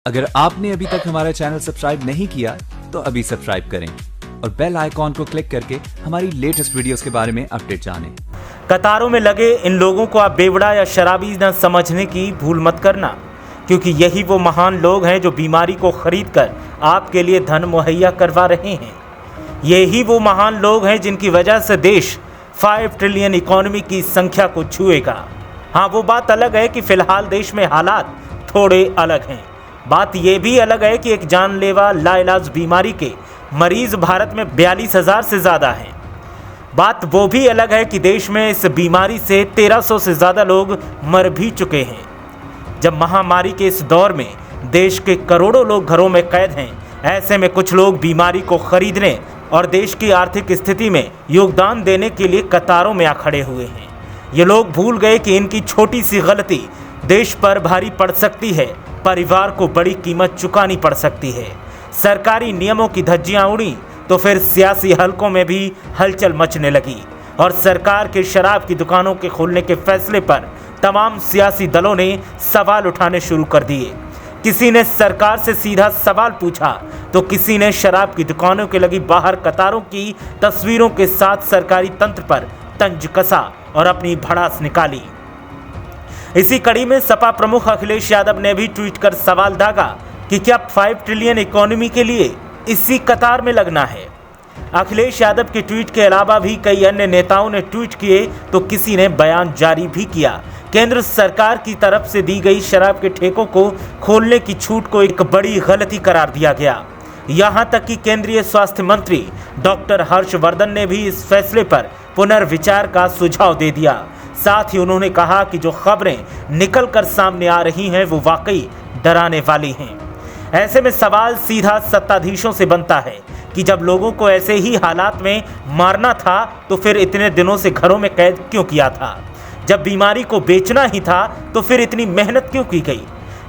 अगर आपने अभी तक हमारा चैनल सब्सक्राइब नहीं किया तो अभी सब्सक्राइब करें और बेल आइकॉन को क्लिक करके हमारी लेटेस्ट वीडियोस के बारे में अपडेट जानें। कतारों में लगे इन लोगों को आप बेवड़ा या शराबी न समझने की भूल मत करना, क्योंकि यही वो महान लोग हैं जो बीमारी को खरीद कर आपके लिए धन मुहैया करवा रहे हैं। यही वो महान लोग हैं जिनकी वजह से देश 5 ट्रिलियन इकोनॉमी की संख्या को छुएगा। हाँ, वो बात अलग है कि फिलहाल देश में हालात थोड़े अलग हैं। बात यह भी अलग है कि एक जानलेवा लाइलाज बीमारी के मरीज भारत में 42,000 से ज़्यादा हैं। बात वो भी अलग है कि देश में इस बीमारी से 1300 से ज़्यादा लोग मर भी चुके हैं। जब महामारी के इस दौर में देश के करोड़ों लोग घरों में कैद हैं, ऐसे में कुछ लोग बीमारी को खरीदने और देश की आर्थिक स्थिति में योगदान देने के लिए कतारों में आ खड़े हुए हैं। ये लोग भूल गए कि इनकी छोटी सी गलती देश पर भारी पड़ सकती है, परिवार को बड़ी कीमत चुकानी पड़ सकती है। सरकारी नियमों की धज्जियां उड़ी तो फिर सियासी हलकों में भी हलचल मचने लगी और सरकार के शराब की दुकानों के खोलने के फैसले पर तमाम सियासी दलों ने सवाल उठाने शुरू कर दिए। किसी ने सरकार से सीधा सवाल पूछा तो किसी ने शराब की दुकानों के लगी बाहर कतारों की तस्वीरों के साथ सरकारी तंत्र पर तंज कसा और अपनी भड़ास निकाली। इसी कड़ी में सपा प्रमुख अखिलेश यादव ने भी ट्वीट कर सवाल दागा कि क्या 5 ट्रिलियन इकोनॉमी के लिए इसी कतार में लगना है। अखिलेश यादव के ट्वीट के अलावा भी कई अन्य नेताओं ने ट्वीट किए तो किसी ने बयान जारी भी किया। केंद्र सरकार की तरफ से दी गई शराब के ठेकों को खोलने की छूट को एक बड़ी गलती करार दिया गया। यहाँ तक कि केंद्रीय स्वास्थ्य मंत्री डॉक्टर हर्षवर्धन ने भी इस फैसले पर पुनर्विचार का सुझाव दे दिया। साथ ही उन्होंने कहा कि जो खबरें निकल कर सामने आ रही हैं वो वाकई डराने वाली हैं। ऐसे में सवाल सीधा सत्ताधीशों से बनता है कि जब लोगों को ऐसे ही हालात में मारना था तो फिर इतने दिनों से घरों में कैद क्यों किया था। जब बीमारी को बेचना ही था तो फिर इतनी मेहनत क्यों की गई।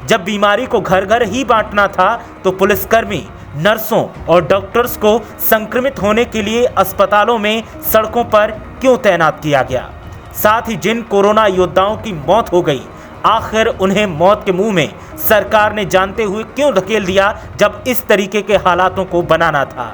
जब बीमारी को घर घर ही बांटना था तो पुलिसकर्मी, नर्सों और डॉक्टर्स को संक्रमित होने के लिए अस्पतालों में सड़कों पर क्यों तैनात किया गया। साथ ही जिन कोरोना योद्धाओं की मौत हो गई, आखिर उन्हें मौत के मुंह में सरकार ने जानते हुए क्यों धकेल दिया जब इस तरीके के हालातों को बनाना था।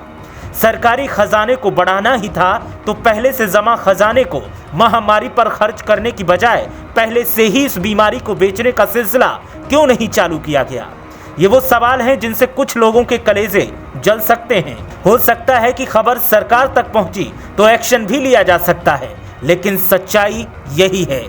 सरकारी खजाने को बढ़ाना ही था तो पहले से जमा खजाने को महामारी पर खर्च करने की बजाय पहले से ही इस बीमारी को बेचने का सिलसिला क्यों नहीं चालू किया गया। ये वो सवाल हैं जिनसे कुछ लोगों के कलेजे जल सकते हैं। हो सकता है कि खबर सरकार तक पहुंची तो एक्शन भी लिया जा सकता है, लेकिन सच्चाई यही है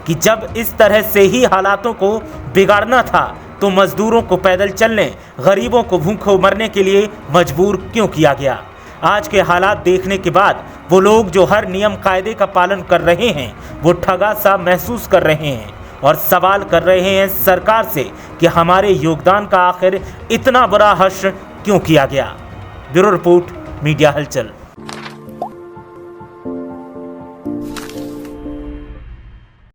कि जब इस तरह से ही हालातों को बिगाड़ना था तो मजदूरों को पैदल चलने, गरीबों को भूखों मरने के लिए मजबूर क्यों किया गया। आज के हालात देखने के बाद वो लोग जो हर नियम कायदे का पालन कर रहे हैं वो ठगा सा महसूस कर रहे हैं और सवाल कर रहे हैं सरकार से कि हमारे योगदान का आखिर इतना बड़ा हश्र क्यों किया गया। ब्यूरो रिपोर्ट, मीडिया हलचल।